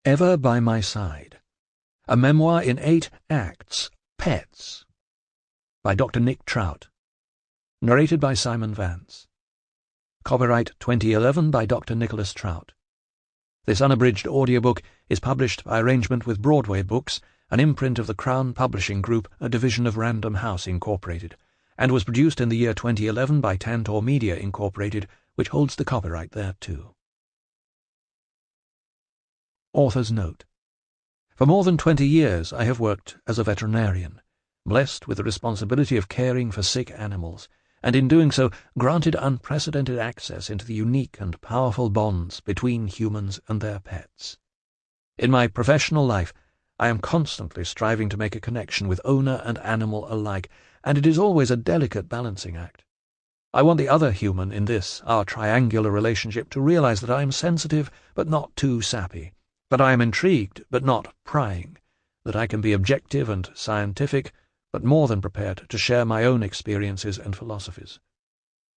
Ever by My Side. A Memoir in 8 Acts, Pets, by Dr. Nick Trout. Narrated by Simon Vance. Copyright 2011 by Dr. Nicholas Trout. This unabridged audiobook is published by arrangement with Broadway Books, an imprint of the Crown Publishing Group, a division of Random House Incorporated, and was produced in the year 2011 by Tantor Media Incorporated, which holds the copyright thereto. Author's Note. For more than 20 years I have worked as a veterinarian, blessed with the responsibility of caring for sick animals, and in doing so granted unprecedented access into the unique and powerful bonds between humans and their pets. In my professional life, I am constantly striving to make a connection with owner and animal alike, and it is always a delicate balancing act. I want the other human in this, our triangular relationship, to realize that I am sensitive but not too sappy, that I am intrigued but not prying, that I can be objective and scientific, but more than prepared to share my own experiences and philosophies.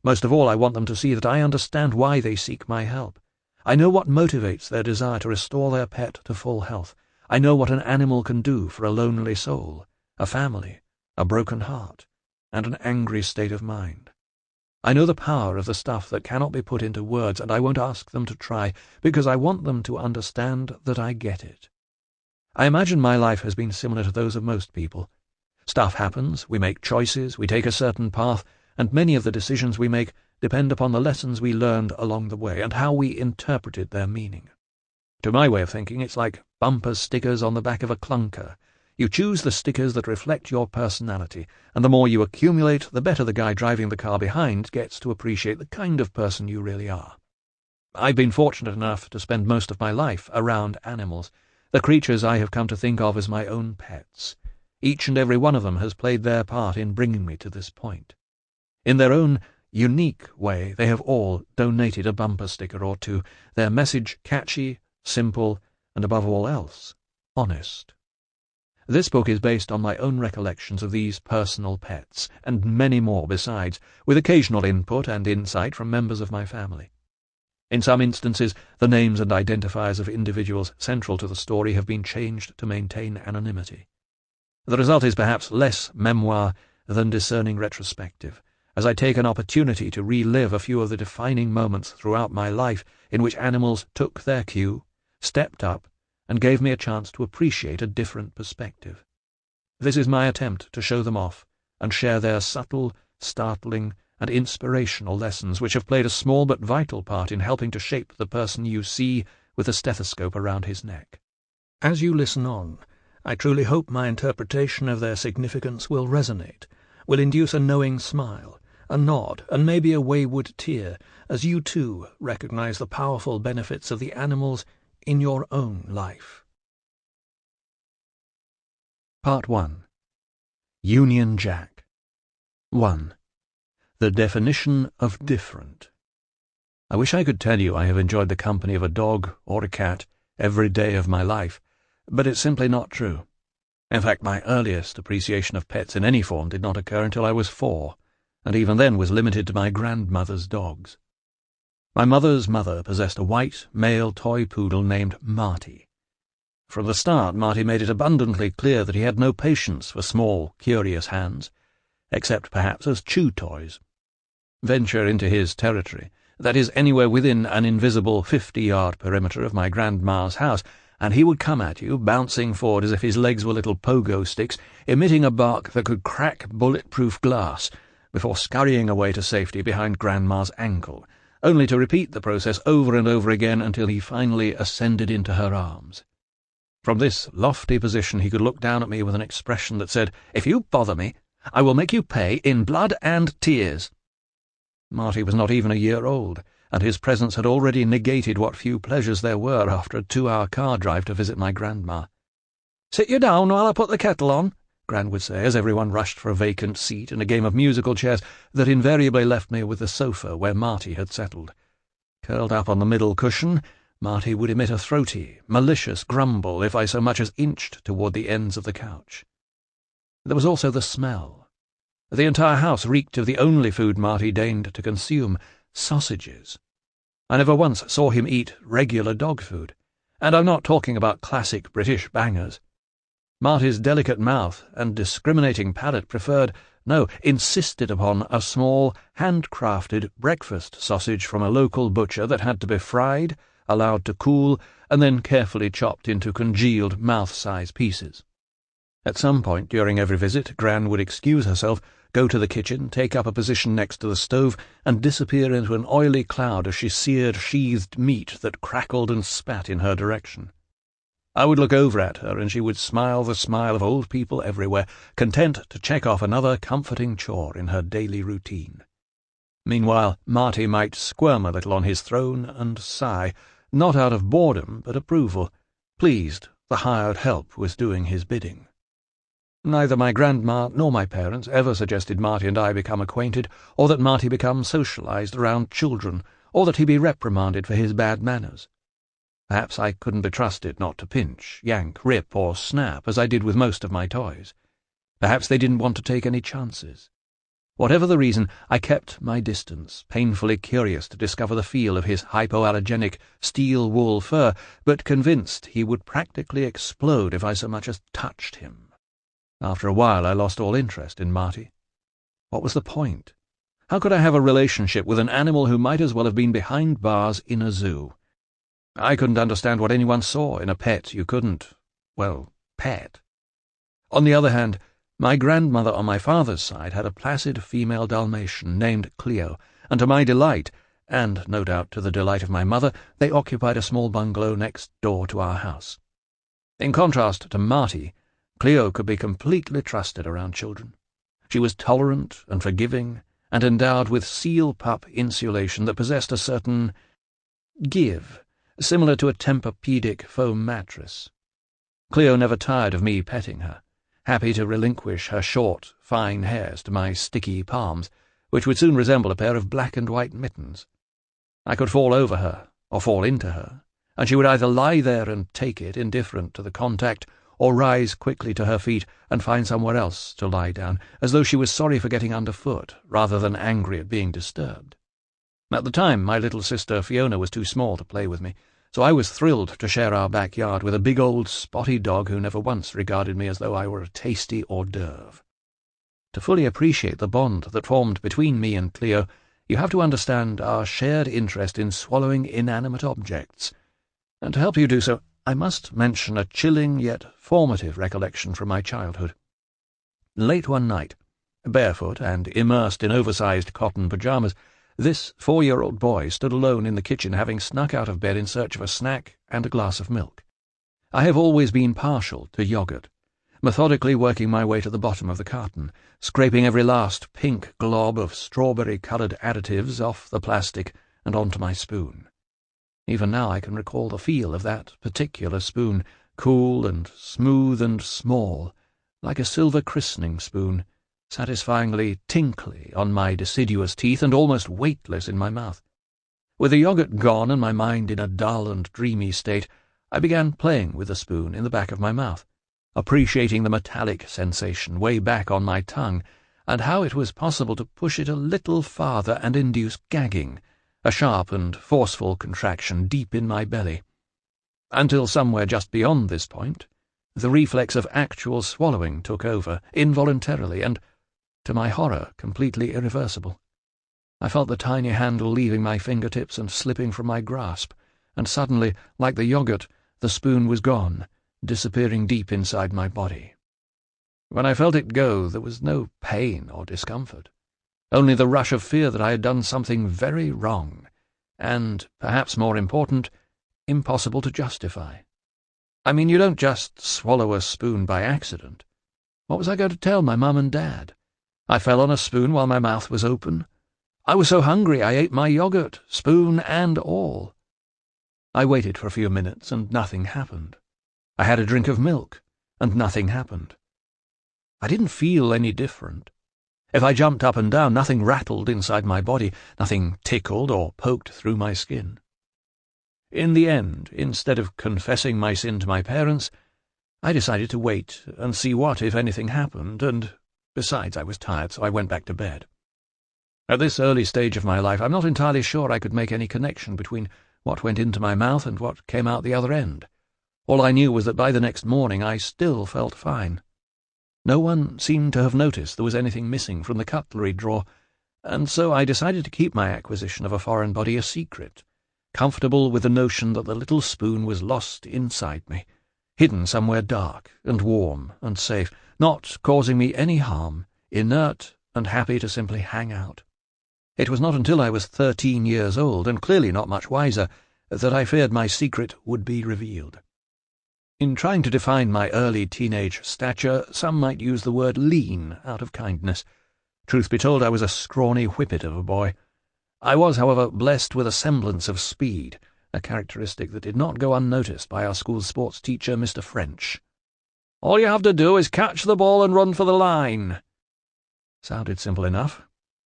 Most of all, I want them to see that I understand why they seek my help. I know what motivates their desire to restore their pet to full health. I know what an animal can do for a lonely soul, a family, a broken heart, and an angry state of mind. I know the power of the stuff that cannot be put into words, and I won't ask them to try, because I want them to understand that I get it. I imagine my life has been similar to those of most people. Stuff happens, we make choices, we take a certain path, and many of the decisions we make depend upon the lessons we learned along the way and how we interpreted their meaning. To my way of thinking, it's like bumper stickers on the back of a clunker. You choose the stickers that reflect your personality, and the more you accumulate, the better the guy driving the car behind gets to appreciate the kind of person you really are. I've been fortunate enough to spend most of my life around animals, the creatures I have come to think of as my own pets. Each and every one of them has played their part in bringing me to this point. In their own unique way, they have all donated a bumper sticker or two, their message catchy, simple, and above all else, honest. This book is based on my own recollections of these personal pets, and many more besides, with occasional input and insight from members of my family. In some instances, the names and identifiers of individuals central to the story have been changed to maintain anonymity. The result is perhaps less memoir than discerning retrospective, as I take an opportunity to relive a few of the defining moments throughout my life in which animals took their cue, stepped up, and gave me a chance to appreciate a different perspective. This is my attempt to show them off and share their subtle, startling, and inspirational lessons which have played a small but vital part in helping to shape the person you see with a stethoscope around his neck. As you listen on, I truly hope my interpretation of their significance will resonate, will induce a knowing smile, a nod, and maybe a wayward tear, as you too recognize the powerful benefits of the animals in your own life. Part 1. Union Jack. 1. The definition of different. I wish I could tell you I have enjoyed the company of a dog or a cat every day of my life, but it's simply not true. In fact, my earliest appreciation of pets in any form did not occur until I was 4, and even then was limited to my grandmother's dogs. My mother's mother possessed a white, male toy poodle named Marty. From the start, Marty made it abundantly clear that he had no patience for small, curious hands, except perhaps as chew toys. Venture into his territory, that is, anywhere within an invisible 50-yard perimeter of my grandma's house, and he would come at you, bouncing forward as if his legs were little pogo sticks, emitting a bark that could crack bulletproof glass, before scurrying away to safety behind Grandma's ankle, only to repeat the process over and over again until he finally ascended into her arms. From this lofty position he could look down at me with an expression that said, "If you bother me, I will make you pay in blood and tears." Marty was not even a year old, and his presence had already negated what few pleasures there were after a 2-hour car drive to visit my grandma. "Sit you down while I put the kettle on," Gran would say, as everyone rushed for a vacant seat in a game of musical chairs that invariably left me with the sofa where Marty had settled. Curled up on the middle cushion, Marty would emit a throaty, malicious grumble if I so much as inched toward the ends of the couch. There was also the smell. The entire house reeked of the only food Marty deigned to consume, sausages. I never once saw him eat regular dog food, And I'm not talking about classic British bangers. Marty's delicate mouth and discriminating palate insisted upon a small, handcrafted breakfast sausage from a local butcher that had to be fried, allowed to cool, and then carefully chopped into congealed mouth-size pieces. At some point during every visit, Gran would excuse herself, go to the kitchen, take up a position next to the stove, and disappear into an oily cloud as she seared sheathed meat that crackled and spat in her direction. I would look over at her, and she would smile the smile of old people everywhere, content to check off another comforting chore in her daily routine. Meanwhile, Marty might squirm a little on his throne and sigh, not out of boredom but approval, pleased the hired help was doing his bidding. Neither my grandma nor my parents ever suggested Marty and I become acquainted, or that Marty become socialized around children, or that he be reprimanded for his bad manners. Perhaps I couldn't be trusted not to pinch, yank, rip, or snap, as I did with most of my toys. Perhaps they didn't want to take any chances. Whatever the reason, I kept my distance, painfully curious to discover the feel of his hypoallergenic steel wool fur, but convinced he would practically explode if I so much as touched him. After a while I lost all interest in Marty. What was the point? How could I have a relationship with an animal who might as well have been behind bars in a zoo? I couldn't understand what anyone saw in a pet you couldn't, pet. On the other hand, my grandmother on my father's side had a placid female Dalmatian named Cleo, and to my delight, and no doubt to the delight of my mother, they occupied a small bungalow next door to our house. In contrast to Marty, Cleo could be completely trusted around children. She was tolerant and forgiving, and endowed with seal-pup insulation that possessed a certain give, similar to a Tempur-Pedic foam mattress. Cleo never tired of me petting her, happy to relinquish her short, fine hairs to my sticky palms, which would soon resemble a pair of black and white mittens. I could fall over her, or fall into her, and she would either lie there and take it, indifferent to the contact, or rise quickly to her feet and find somewhere else to lie down, as though she was sorry for getting underfoot, rather than angry at being disturbed. At the time, my little sister Fiona was too small to play with me, so I was thrilled to share our backyard with a big old spotty dog who never once regarded me as though I were a tasty hors d'oeuvre. To fully appreciate the bond that formed between me and Cleo, you have to understand our shared interest in swallowing inanimate objects, and to help you do so, I must mention a chilling yet formative recollection from my childhood. Late one night, barefoot and immersed in oversized cotton pyjamas, this 4-year-old boy stood alone in the kitchen, having snuck out of bed in search of a snack and a glass of milk. I have always been partial to yogurt, methodically working my way to the bottom of the carton, scraping every last pink glob of strawberry-coloured additives off the plastic and onto my spoon. Even now I can recall the feel of that particular spoon, cool and smooth and small, like a silver christening spoon, satisfyingly tinkly on my deciduous teeth and almost weightless in my mouth. With the yogurt gone and my mind in a dull and dreamy state, I began playing with the spoon in the back of my mouth, appreciating the metallic sensation way back on my tongue, and how it was possible to push it a little farther and induce gagging, a sharp and forceful contraction deep in my belly. Until somewhere just beyond this point, the reflex of actual swallowing took over, involuntarily, and, to my horror, completely irreversible. I felt the tiny handle leaving my fingertips and slipping from my grasp, and suddenly, like the yogurt, the spoon was gone, disappearing deep inside my body. When I felt it go, there was no pain or discomfort, only the rush of fear that I had done something very wrong, and, perhaps more important, impossible to justify. I mean, you don't just swallow a spoon by accident. What was I going to tell my mum and dad? I fell on a spoon while my mouth was open. I was so hungry I ate my yogurt, spoon and all. I waited for a few minutes and nothing happened. I had a drink of milk and nothing happened. I didn't feel any different. If I jumped up and down, nothing rattled inside my body, nothing tickled or poked through my skin. In the end, instead of confessing my sin to my parents, I decided to wait and see what, if anything, happened, and besides, I was tired, so I went back to bed. At this early stage of my life, I'm not entirely sure I could make any connection between what went into my mouth and what came out the other end. All I knew was that by the next morning I still felt fine. No one seemed to have noticed there was anything missing from the cutlery drawer, and so I decided to keep my acquisition of a foreign body a secret, comfortable with the notion that the little spoon was lost inside me, hidden somewhere dark and warm and safe, not causing me any harm, inert and happy to simply hang out. It was not until I was 13 years old, and clearly not much wiser, that I feared my secret would be revealed. In trying to define my early teenage stature, some might use the word lean out of kindness. Truth be told, I was a scrawny whippet of a boy. I was, however, blessed with a semblance of speed, a characteristic that did not go unnoticed by our school's sports teacher, Mr. French. "All you have to do is catch the ball and run for the line." Sounded simple enough,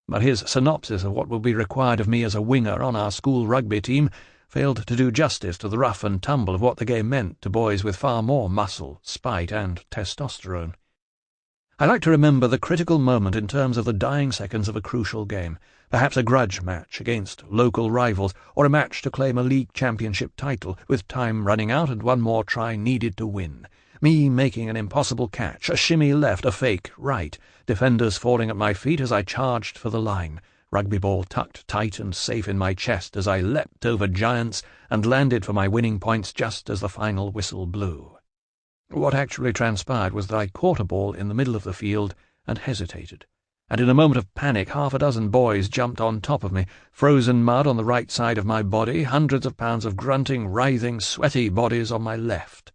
but his synopsis of what would be required of me as a winger on our school rugby team failed to do justice to the rough and tumble of what the game meant to boys with far more muscle, spite, and testosterone. I like to remember the critical moment in terms of the dying seconds of a crucial game, perhaps a grudge match against local rivals, or a match to claim a league championship title, with time running out and one more try needed to win. Me making an impossible catch, a shimmy left, a fake right, defenders falling at my feet as I charged for the line, rugby ball tucked tight and safe in my chest as I leapt over giants and landed for my winning points just as the final whistle blew. What actually transpired was that I caught a ball in the middle of the field and hesitated, and in a moment of panic 6 boys jumped on top of me, frozen mud on the right side of my body, hundreds of pounds of grunting, writhing, sweaty bodies on my left.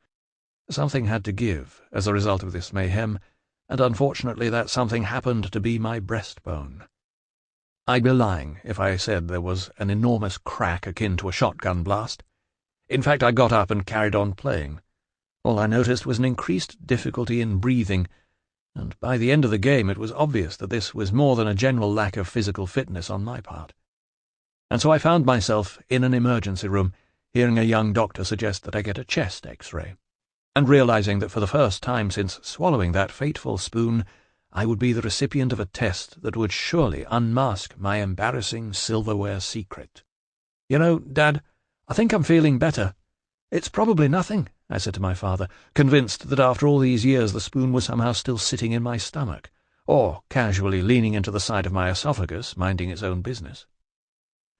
Something had to give as a result of this mayhem, and unfortunately that something happened to be my breastbone. I'd be lying if I said there was an enormous crack akin to a shotgun blast. In fact, I got up and carried on playing. All I noticed was an increased difficulty in breathing, and by the end of the game it was obvious that this was more than a general lack of physical fitness on my part. And so I found myself in an emergency room, hearing a young doctor suggest that I get a chest X-ray, and realizing that for the first time since swallowing that fateful spoon, I would be the recipient of a test that would surely unmask my embarrassing silverware secret. "You know, Dad, I think I'm feeling better. It's probably nothing," I said to my father, convinced that after all these years the spoon was somehow still sitting in my stomach, or casually leaning into the side of my esophagus, minding its own business.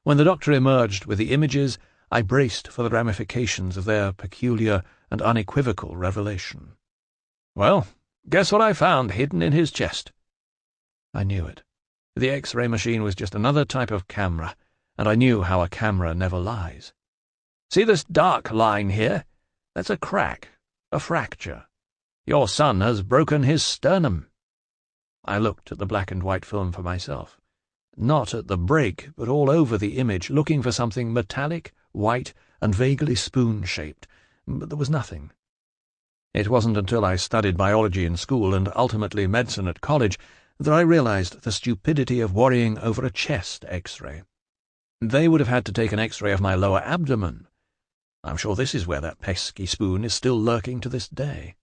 When the doctor emerged with the images, I braced for the ramifications of their peculiar and unequivocal revelation. "Well, guess what I found hidden in his chest?" I knew it. The X-ray machine was just another type of camera, and I knew how a camera never lies. "See this dark line here? That's a crack, a fracture. Your son has broken his sternum." I looked at the black and white film for myself. Not at the break, but all over the image, looking for something metallic, white, and vaguely spoon-shaped, but there was nothing. It wasn't until I studied biology in school and ultimately medicine at college that I realized the stupidity of worrying over a chest X-ray. They would have had to take an X-ray of my lower abdomen. I'm sure this is where that pesky spoon is still lurking to this day.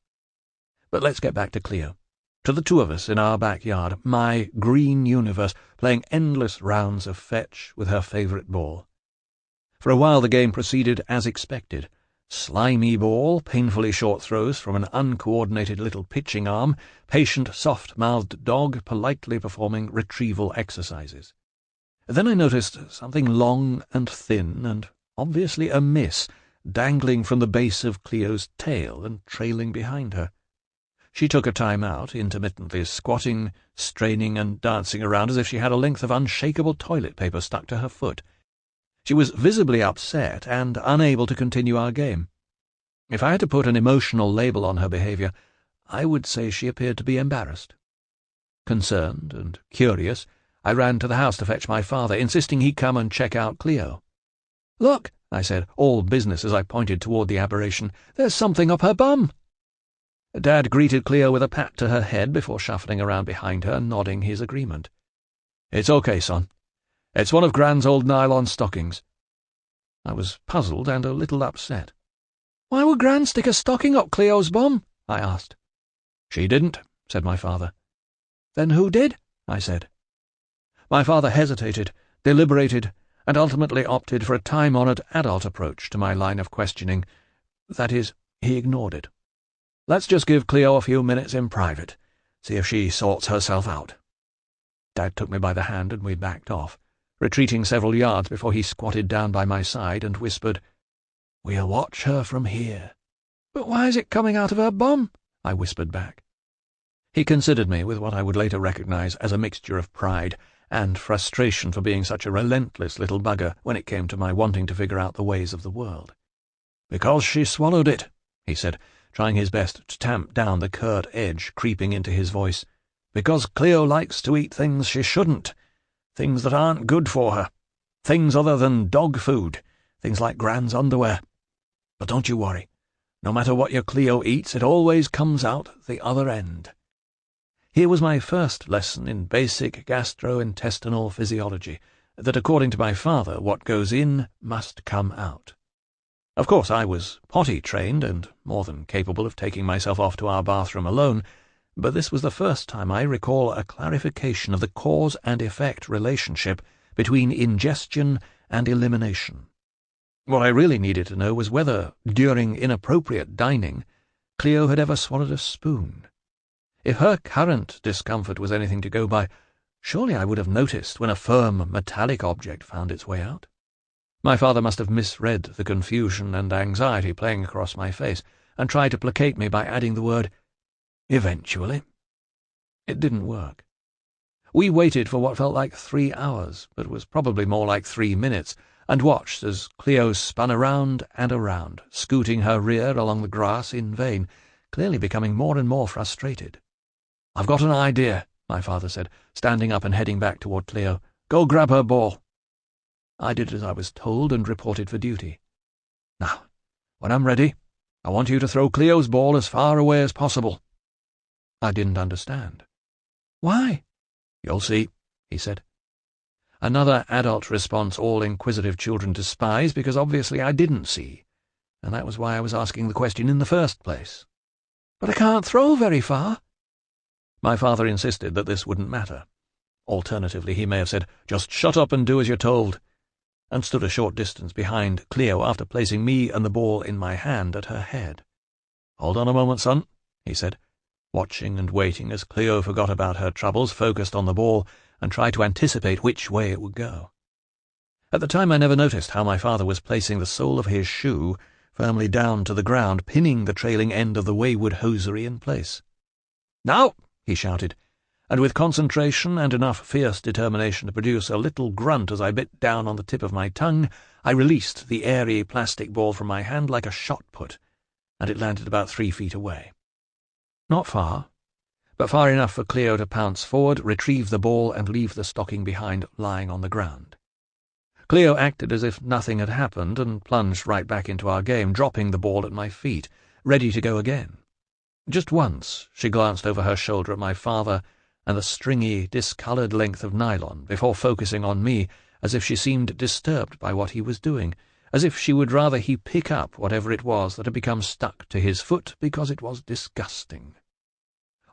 But let's get back to Cleo, to the two of us in our backyard, my green universe, playing endless rounds of fetch with her favourite ball. For a while the game proceeded as expected. Slimy ball, painfully short throws from an uncoordinated little pitching arm, patient, soft-mouthed dog politely performing retrieval exercises. Then I noticed something long and thin and obviously amiss, dangling from the base of Cleo's tail and trailing behind her. She took a time out, intermittently squatting, straining, and dancing around as if she had a length of unshakable toilet paper stuck to her foot. She was visibly upset and unable to continue our game. If I had to put an emotional label on her behaviour, I would say she appeared to be embarrassed. Concerned and curious, I ran to the house to fetch my father, insisting he come and check out Cleo. "Look," I said, all business as I pointed toward the aberration, "there's something up her bum." Dad greeted Cleo with a pat to her head before shuffling around behind her, nodding his agreement. "It's okay, son. It's one of Gran's old nylon stockings." I was puzzled and a little upset. "Why would Gran stick a stocking up Cleo's bum?" I asked. "She didn't," said my father. "Then who did?" I said. My father hesitated, deliberated, and ultimately opted for a time-honoured adult approach to my line of questioning. That is, he ignored it. "Let's just give Cleo a few minutes in private, see if she sorts herself out." Dad took me by the hand and we backed off, retreating several yards before he squatted down by my side and whispered, "We'll watch her from here." "But why is it coming out of her bum?" I whispered back. He considered me with what I would later recognize as a mixture of pride and frustration for being such a relentless little bugger when it came to my wanting to figure out the ways of the world. "Because she swallowed it," he said, trying his best to tamp down the curt edge creeping into his voice. "Because Cleo likes to eat things she shouldn't, things that aren't good for her, things other than dog food, things like Gran's underwear. But don't you worry. No matter what your Cleo eats, it always comes out the other end." Here was my first lesson in basic gastrointestinal physiology, that according to my father, what goes in must come out. Of course, I was potty-trained and more than capable of taking myself off to our bathroom alone, but this was the first time I recall a clarification of the cause and effect relationship between ingestion and elimination. What I really needed to know was whether, during inappropriate dining, Cleo had ever swallowed a spoon. If her current discomfort was anything to go by, surely I would have noticed when a firm, metallic object found its way out. My father must have misread the confusion and anxiety playing across my face, and tried to placate me by adding the word, "eventually." It didn't work. We waited for what felt like 3 hours, but was probably more like 3 minutes, and watched as Cleo spun around and around, scooting her rear along the grass in vain, clearly becoming more and more frustrated. "I've got an idea," my father said, standing up and heading back toward Cleo. "Go grab her ball." I did as I was told and reported for duty. "Now, when I'm ready, I want you to throw Cleo's ball as far away as possible." I didn't understand. "Why?" "You'll see," he said. Another adult response all inquisitive children despise, because obviously I didn't see, and that was why I was asking the question in the first place. "But I can't throw very far." My father insisted that this wouldn't matter. Alternatively, he may have said, "Just shut up and do as you're told," and stood a short distance behind Cleo after placing me and the ball in my hand at her head. "Hold on a moment, son," he said, watching and waiting as Cleo forgot about her troubles, focused on the ball, and tried to anticipate which way it would go. At the time I never noticed how my father was placing the sole of his shoe firmly down to the ground, pinning the trailing end of the wayward hosiery in place. "Now!" he shouted, and with concentration and enough fierce determination to produce a little grunt as I bit down on the tip of my tongue, I released the airy plastic ball from my hand like a shot put, and it landed about 3 feet away. Not far, but far enough for Cleo to pounce forward, retrieve the ball, and leave the stocking behind lying on the ground. Cleo acted as if nothing had happened and plunged right back into our game, dropping the ball at my feet, ready to go again. Just once she glanced over her shoulder at my father and the stringy, discoloured length of nylon before focusing on me, as if she seemed disturbed by what he was doing, as if she would rather he pick up whatever it was that had become stuck to his foot because it was disgusting.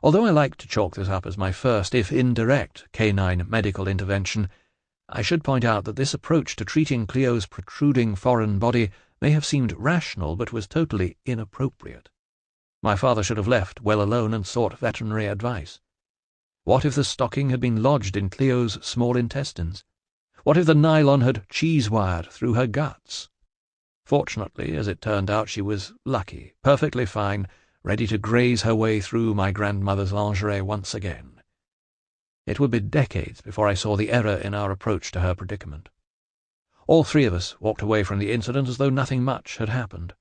Although I like to chalk this up as my first, if indirect, canine medical intervention, I should point out that this approach to treating Cleo's protruding foreign body may have seemed rational but was totally inappropriate. My father should have left well alone and sought veterinary advice. What if the stocking had been lodged in Cleo's small intestines? What if the nylon had cheese-wired through her guts? Fortunately, as it turned out, she was lucky, perfectly fine, ready to graze her way through my grandmother's lingerie once again. It would be decades before I saw the error in our approach to her predicament. All 3 of us walked away from the incident as though nothing much had happened.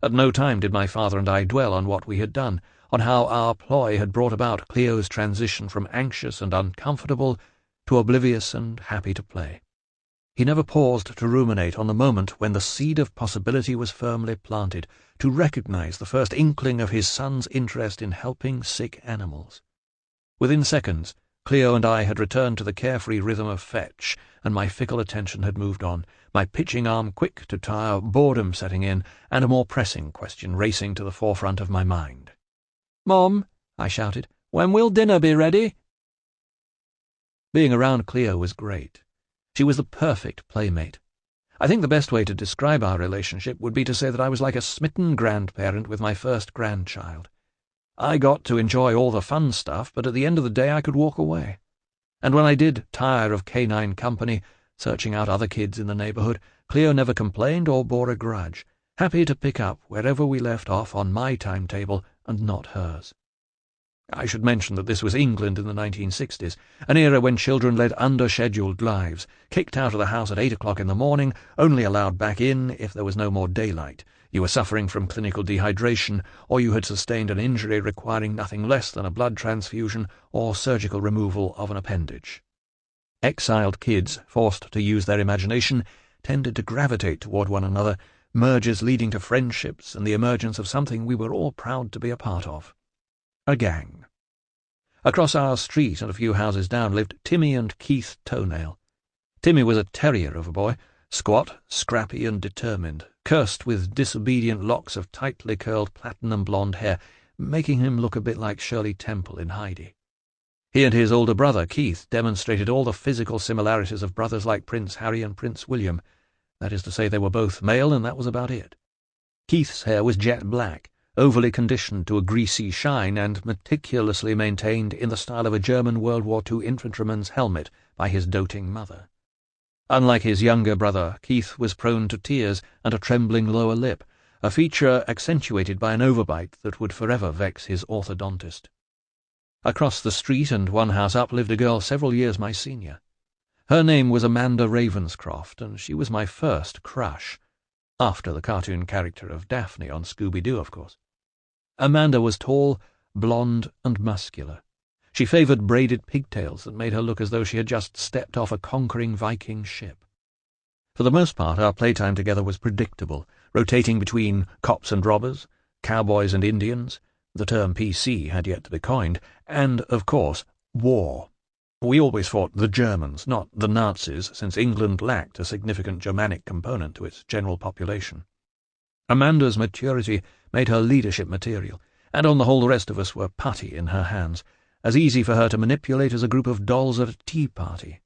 At no time did my father and I dwell on what we had done, on how our ploy had brought about Cleo's transition from anxious and uncomfortable to oblivious and happy to play. He never paused to ruminate on the moment when the seed of possibility was firmly planted, to recognize the first inkling of his son's interest in helping sick animals. Within seconds, Cleo and I had returned to the carefree rhythm of fetch, and my fickle attention had moved on, my pitching arm quick to tire, boredom setting in, and a more pressing question racing to the forefront of my mind. "Mom," I shouted, "when will dinner be ready?" Being around Cleo was great. She was the perfect playmate. I think the best way to describe our relationship would be to say that I was like a smitten grandparent with my first grandchild. I got to enjoy all the fun stuff, but at the end of the day I could walk away. And when I did tire of canine company, searching out other kids in the neighborhood, Cleo never complained or bore a grudge, happy to pick up wherever we left off on my timetable and not hers. I should mention that this was England in the 1960s, an era when children led under-scheduled lives, kicked out of the house at 8 o'clock in the morning, only allowed back in if there was no more daylight, you were suffering from clinical dehydration, or you had sustained an injury requiring nothing less than a blood transfusion or surgical removal of an appendage. Exiled kids, forced to use their imagination, tended to gravitate toward one another, mergers leading to friendships and the emergence of something we were all proud to be a part of. A gang. Across our street and a few houses down lived Timmy and Keith Toenail. Timmy was a terrier of a boy, squat, scrappy and determined, cursed with disobedient locks of tightly curled platinum blonde hair, making him look a bit like Shirley Temple in Heidi. He and his older brother, Keith, demonstrated all the physical similarities of brothers like Prince Harry and Prince William. That is to say, they were both male, and that was about it. Keith's hair was jet black, overly conditioned to a greasy shine and meticulously maintained in the style of a German World War II infantryman's helmet by his doting mother. Unlike his younger brother, Keith was prone to tears and a trembling lower lip, a feature accentuated by an overbite that would forever vex his orthodontist. Across the street and one house up lived a girl several years my senior. Her name was Amanda Ravenscroft, and she was my first crush, after the cartoon character of Daphne on Scooby-Doo, of course. Amanda was tall, blonde, and muscular. She favoured braided pigtails that made her look as though she had just stepped off a conquering Viking ship. For the most part, our playtime together was predictable, rotating between cops and robbers, cowboys and Indians, the term PC had yet to be coined, and, of course, war. We always fought the Germans, not the Nazis, since England lacked a significant Germanic component to its general population. Amanda's maturity made her leadership material, and on the whole the rest of us were putty in her hands, as easy for her to manipulate as a group of dolls at a tea party.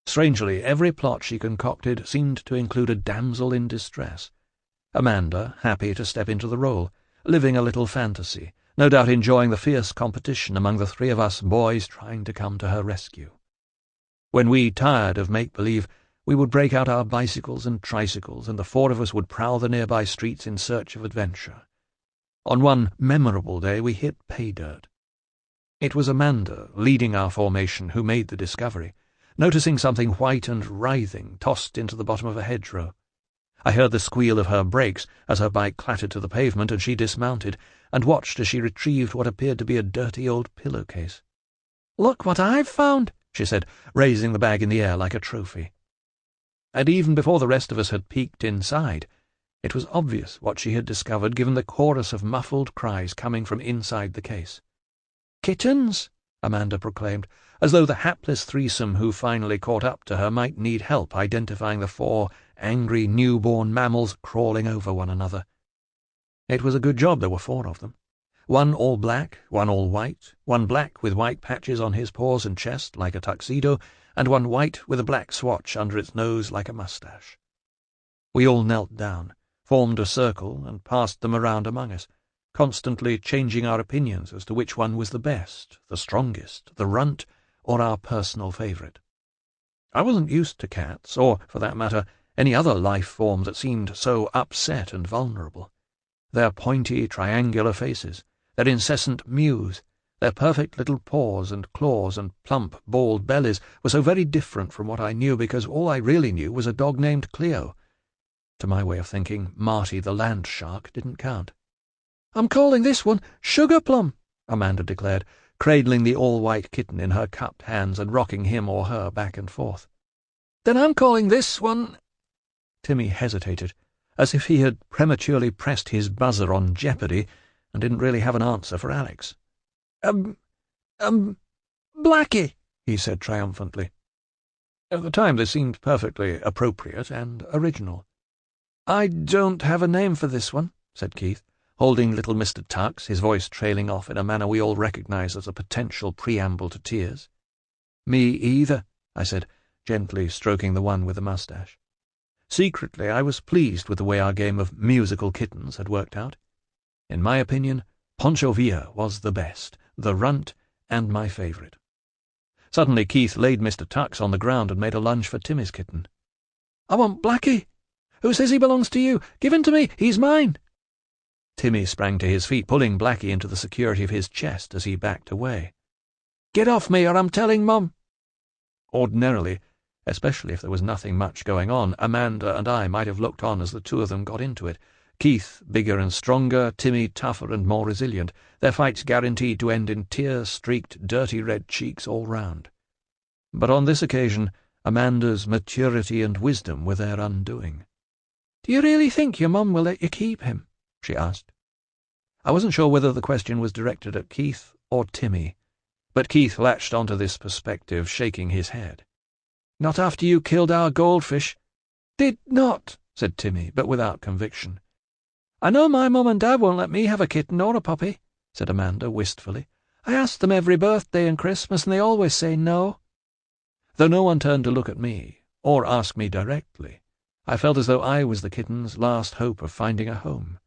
Strangely, every plot she concocted seemed to include a damsel in distress. Amanda, happy to step into the role, living a little fantasy, no doubt enjoying the fierce competition among the three of us boys trying to come to her rescue. When we tired of make-believe, we would break out our bicycles and tricycles, and the four of us would prowl the nearby streets in search of adventure. On one memorable day we hit pay dirt. It was Amanda, leading our formation, who made the discovery, noticing something white and writhing tossed into the bottom of a hedgerow. I heard the squeal of her brakes as her bike clattered to the pavement and she dismounted, and watched as she retrieved what appeared to be a dirty old pillowcase. "Look what I've found," she said, raising the bag in the air like a trophy. And even before the rest of us had peeked inside, it was obvious what she had discovered given the chorus of muffled cries coming from inside the case. "Kittens!" Amanda proclaimed, as though the hapless threesome who finally caught up to her might need help identifying the four angry newborn mammals crawling over one another. It was a good job there were four of them. One all black, one all white, one black with white patches on his paws and chest like a tuxedo, and one white with a black swatch under its nose like a moustache. We all knelt down, formed a circle, and passed them around among us, constantly changing our opinions as to which one was the best, the strongest, the runt, or our personal favourite. I wasn't used to cats, or, for that matter, any other life form that seemed so upset and vulnerable. Their pointy, triangular faces, their incessant mews, their perfect little paws and claws and plump, bald bellies were so very different from what I knew, because all I really knew was a dog named Cleo. To my way of thinking, Marty the land shark didn't count. "I'm calling this one Sugar Plum," Amanda declared, cradling the all-white kitten in her cupped hands and rocking him or her back and forth. "Then I'm calling this one—" Timmy hesitated, as if he had prematurely pressed his buzzer on Jeopardy and didn't really have an answer for Alex. Blackie," he said triumphantly. At the time this seemed perfectly appropriate and original. "I don't have a name for this one," said Keith, holding little Mr. Tux, his voice trailing off in a manner we all recognized as a potential preamble to tears. "Me either," I said, gently stroking the one with the moustache. Secretly, I was pleased with the way our game of musical kittens had worked out. In my opinion, Poncho Villa was the best, the runt, and my favourite. Suddenly Keith laid Mr. Tux on the ground and made a lunge for Timmy's kitten. "I want Blackie! Who says he belongs to you? Give him to me! He's mine!" Timmy sprang to his feet, pulling Blackie into the security of his chest as he backed away. "Get off me, or I'm telling Mum!" Ordinarily, especially if there was nothing much going on, Amanda and I might have looked on as the two of them got into it. Keith bigger and stronger, Timmy tougher and more resilient, their fights guaranteed to end in tear-streaked, dirty red cheeks all round. But on this occasion, Amanda's maturity and wisdom were their undoing. "Do you really think your mum will let you keep him?" she asked. I wasn't sure whether the question was directed at Keith or Timmy, but Keith latched onto this perspective, shaking his head. "Not after you killed our goldfish." "Did not," said Timmy, but without conviction. "I know my mum and dad won't let me have a kitten or a puppy," said Amanda wistfully. "I ask them every birthday and Christmas, and they always say no." Though no one turned to look at me, or ask me directly, I felt as though I was the kitten's last hope of finding a home.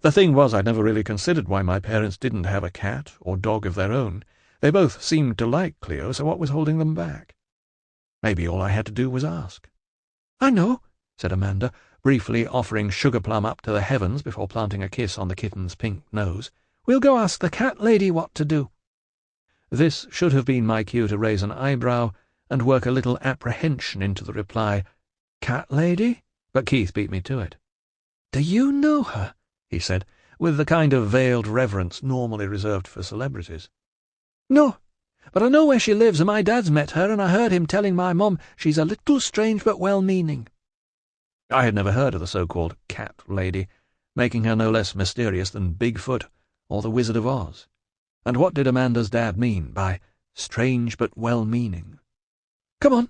The thing was, I'd never really considered why my parents didn't have a cat or dog of their own. They both seemed to like Cleo, so what was holding them back? Maybe all I had to do was ask. "I know," said Amanda, briefly offering Sugar Plum up to the heavens before planting a kiss on the kitten's pink nose. "We'll go ask the cat lady what to do." This should have been my cue to raise an eyebrow and work a little apprehension into the reply, "Cat lady?" But Keith beat me to it. "Do you know her?" he said, with the kind of veiled reverence normally reserved for celebrities. "No, but I know where she lives, and my dad's met her, and I heard him telling my mum she's a little strange but well-meaning." I had never heard of the so-called cat lady, making her no less mysterious than Bigfoot or the Wizard of Oz. And what did Amanda's dad mean by strange but well-meaning? "Come on,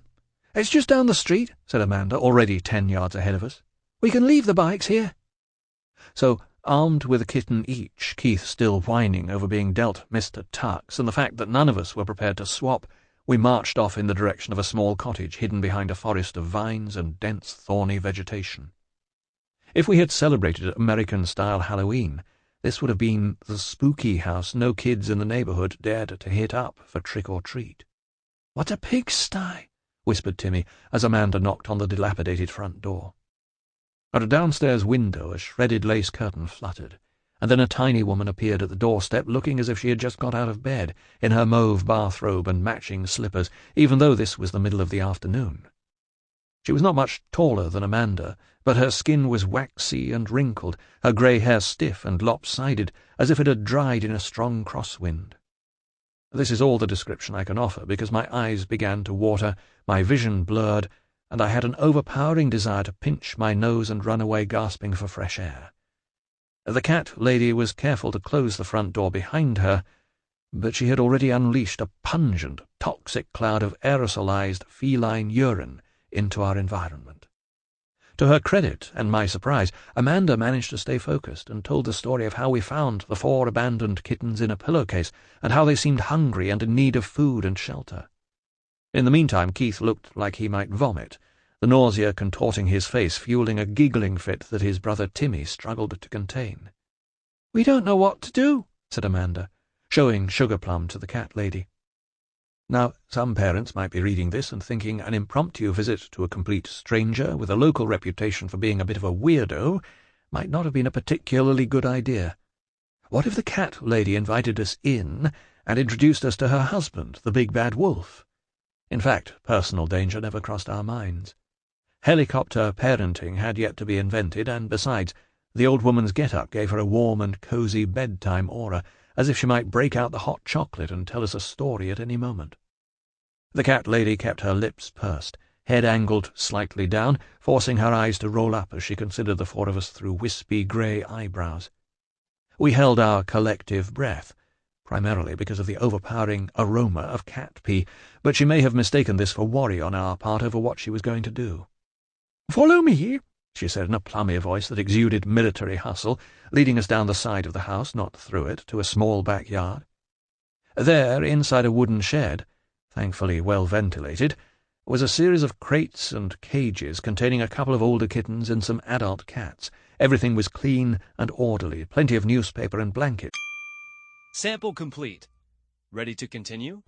it's just down the street," said Amanda, already 10 yards ahead of us. "We can leave the bikes here." So, armed with a kitten each, Keith still whining over being dealt Mr. Tux, and the fact that none of us were prepared to swap, we marched off in the direction of a small cottage hidden behind a forest of vines and dense, thorny vegetation. If we had celebrated American-style Halloween, this would have been the spooky house no kids in the neighbourhood dared to hit up for trick-or-treat. "What a pigsty!" whispered Timmy as Amanda knocked on the dilapidated front door. At a downstairs window a shredded lace curtain fluttered, and then a tiny woman appeared at the doorstep looking as if she had just got out of bed, in her mauve bathrobe and matching slippers, even though this was the middle of the afternoon. She was not much taller than Amanda, but her skin was waxy and wrinkled, her grey hair stiff and lopsided, as if it had dried in a strong crosswind. This is all the description I can offer, because my eyes began to water, my vision blurred, and I had an overpowering desire to pinch my nose and run away gasping for fresh air. The cat lady was careful to close the front door behind her, but she had already unleashed a pungent, toxic cloud of aerosolized feline urine into our environment. To her credit, and my surprise, Amanda managed to stay focused and told the story of how we found the 4 abandoned kittens in a pillowcase and how they seemed hungry and in need of food and shelter. In the meantime, Keith looked like he might vomit, the nausea contorting his face, fueling a giggling fit that his brother Timmy struggled to contain. "We don't know what to do," said Amanda, showing Sugar Plum to the cat lady. Now, some parents might be reading this and thinking an impromptu visit to a complete stranger with a local reputation for being a bit of a weirdo might not have been a particularly good idea. What if the cat lady invited us in and introduced us to her husband, the big bad wolf? In fact, personal danger never crossed our minds. Helicopter parenting had yet to be invented, and besides, the old woman's get-up gave her a warm and cosy bedtime aura, as if she might break out the hot chocolate and tell us a story at any moment. The cat lady kept her lips pursed, head angled slightly down, forcing her eyes to roll up as she considered the 4 of us through wispy grey eyebrows. We held our collective breath, primarily because of the overpowering aroma of cat pee, but she may have mistaken this for worry on our part over what she was going to do. "Follow me," she said in a plummy voice that exuded military hustle, leading us down the side of the house, not through it, to a small backyard. There, inside a wooden shed, thankfully well ventilated, was a series of crates and cages containing a couple of older kittens and some adult cats. Everything was clean and orderly, plenty of newspaper and blankets. Sample complete. Ready to continue?